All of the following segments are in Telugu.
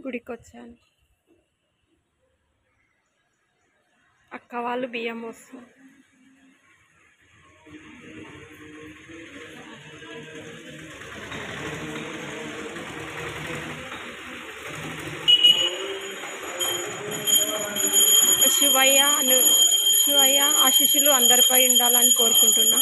గుడికి వచ్చాను. అక్క వాళ్ళు బియ్యం వస్తారు. శివయ్య ఆశీస్సులు అందరిపై ఉండాలని కోరుకుంటున్నా.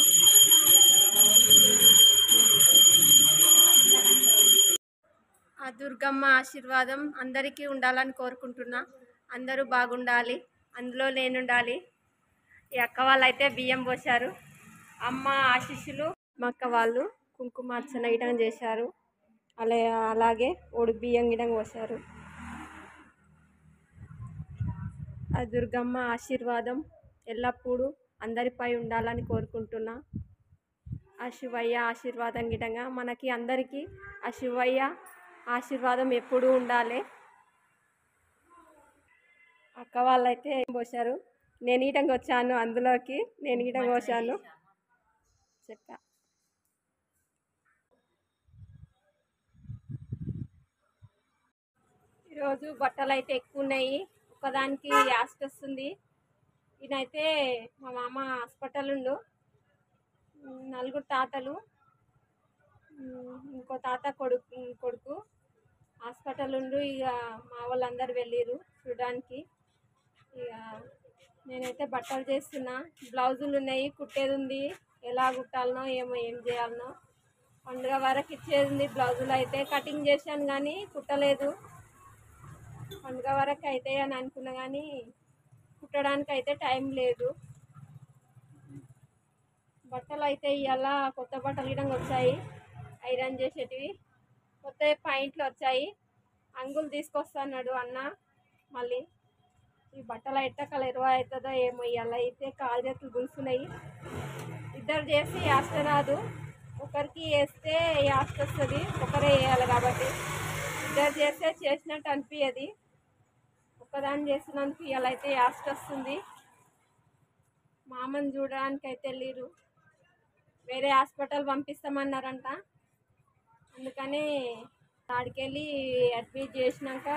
ఆ దుర్గమ్మ ఆశీర్వాదం అందరికీ ఉండాలని కోరుకుంటున్నా. అందరూ బాగుండాలి, అందులో నేనుండాలి. ఈ అక్క వాళ్ళు అయితే బియ్యం పోశారు. అమ్మ ఆశీస్సులు. మా అక్క వాళ్ళు కుంకుమార్చన ఇటం చేశారు. అలాగే ఒడి బియ్యం గిటం పోశారు. ఆ దుర్గమ్మ ఆశీర్వాదం ఎల్లప్పుడూ అందరిపై ఉండాలని కోరుకుంటున్నా. ఆ శివయ్య ఆశీర్వాదం గిటంగా మనకి అందరికీ ఆ శివయ్య ఆశీర్వాదం ఎప్పుడూ ఉండాలి. అక్క వాళ్ళైతే పోశారు. నేను ఈటంగా వచ్చాను, అందులోకి నేను ఈటంగా పోసాను చెప్పా. ఈరోజు బట్టలు అయితే ఎక్కువ ఉన్నాయి. ఒకదానికి యాస్ట్ వస్తుంది. ఈయనైతే మా మామ హాస్పిటల్ ఉండు, నలుగురు తాతలు, ఇంకో తాత కొడుకు హాస్పిటల్ ఉండు. ఇక మా వాళ్ళందరూ వెళ్ళిరు చూడడానికి. ఇక నేనైతే బట్టలు చేస్తున్నా. బ్లౌజులు ఉన్నాయి, కుట్టేది ఉంది. ఎలా కుట్టాలనో ఏమో, ఏం చేయాలనో. పండుగ వరకు ఇచ్చేది ఉంది. బ్లౌజులు అయితే కటింగ్ చేశాను కానీ కుట్టలేదు. పండుగ వరకు అయితే అని అనుకున్నా కానీ కుట్టడానికి అయితే టైం లేదు. బట్టలు అయితే ఇవాళ కొత్త బట్టలు గిడంగా వచ్చాయి, ఐరన్ చేసేటివి. కొత్త పాయింట్లు వచ్చాయి. అంగులు తీసుకొస్తాడు అన్న. మళ్ళీ ఈ బట్టలు అయితే కలర్ అవుతుందో ఏమో. ఇవాళ అయితే కాలు చేతులు గుంజుతున్నాయి. ఇద్దరు చేసి యాస్ట్ రాదు. ఒకరికి వేస్తే యాస్ట్ వస్తుంది, ఒకరే వేయాలి కాబట్టి. ఇద్దరు చేస్తే చేసినట్టు అనిపించదు. ఒక్కదాన్ని చేసినందుకు ఇవాళ అయితే యాస్ట్ వస్తుంది. మా అమ్మని చూడడానికి అయితే వెళ్ళిరు. వేరే హాస్పిటల్ పంపిస్తామన్నారంట. అందుకని ఆడికి వెళ్ళి అడ్మిట్ చేసినాక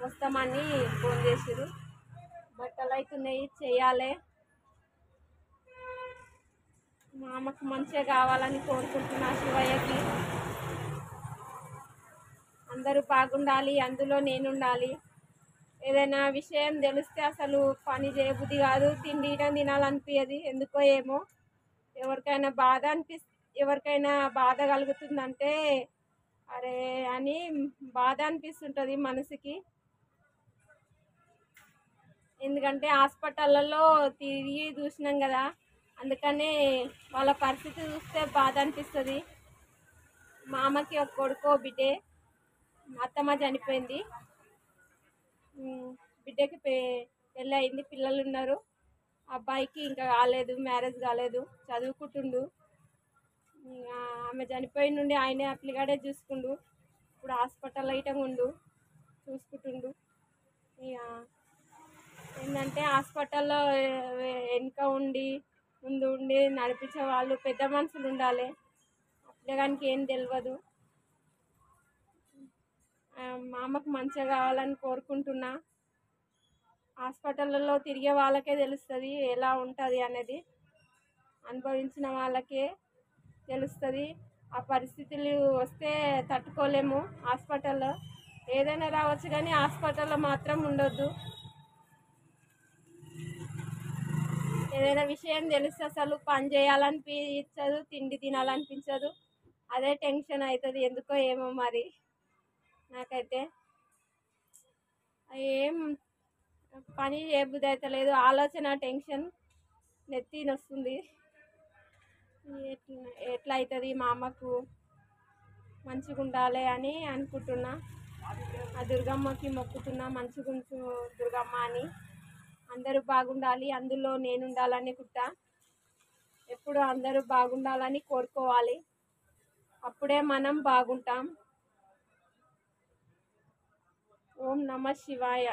వస్తామని ఫోన్ చేసిరు. బట్టలు అవుతున్నాయి, చేయాలి. మా అమ్మకు మంచిగా కావాలని కోరుకుంటున్నా. శివయ్యకి అందరూ బాగుండాలి, అందులో నేనుండాలి. ఏదైనా విషయం తెలిస్తే అసలు పని చేయబుద్ధి కాదు, తిండి తినాలనిపించదు. ఎందుకో ఏమో. ఎవరికైనా బాధ కలుగుతుందంటే అరే అని బాధ అనిపిస్తుంటుంది మనసుకి. ఎందుకంటే హాస్పిటళ్ళలో తిరిగి చూసినాం కదా, అందుకనే వాళ్ళ పరిస్థితి చూస్తే బాధ అనిపిస్తుంది. మా అమ్మకి ఒక కొడుకో బిడ్డే, అత్తమ్మ చనిపోయింది. బిడ్డకి పెళ్ళి అయింది, పిల్లలు ఉన్నారు. అబ్బాయికి ఇంకా కాలేదు, మ్యారేజ్ కాలేదు, చదువుకుంటుండు. ఆమె చనిపోయిన నుండి ఆయనే అప్లిగాడే చూసుకుండు. ఇప్పుడు హాస్పిటల్ ఐటం ఉండు చూసుకుంటుండు. ఇక ఏంటంటే హాస్పిటల్లో వెనుక ఉండి ముందు ఉండి నడిపించే వాళ్ళు పెద్ద మనుషులు ఉండాలి. అప్లిగానికి ఏం తెలియదు. మా అమ్మకు మంచిగా కావాలని కోరుకుంటున్నా. హాస్పిటల్లో తిరిగే వాళ్ళకే తెలుస్తుంది ఎలా ఉంటుంది అనేది. అనుభవించిన వాళ్ళకే తెలుస్తుంది. ఆ పరిస్థితులు వస్తే తట్టుకోలేము. హాస్పిటల్లో ఏదైనా రావచ్చు కానీ హాస్పిటల్లో మాత్రం ఉండొద్దు. ఏదైనా విషయం తెలిస్తే అసలు పని చేయాలనిపించదు, తిండి తినాలనిపించదు. అదే టెన్షన్ అవుతుంది. ఎందుకో ఏమో మరి నాకైతే ఏం పని చేయబుద్ధి అయితే లేదు. ఆలోచన టెన్షన్ నెత్తిన వస్తుంది. ఎట్లా అవుతుంది, మా అమ్మకు మంచిగా ఉండాలి అని అనుకుంటున్నా. ఆ దుర్గమ్మకి మొక్కుతున్నా మంచిగా ఉంచు దుర్గమ్మ అని. అందరూ బాగుండాలి, అందులో నేను ఉండాలని కుట్టా. ఎప్పుడు అందరూ బాగుండాలని కోరుకోవాలి, అప్పుడే మనం బాగుంటాం. ఓం నమః శివాయ.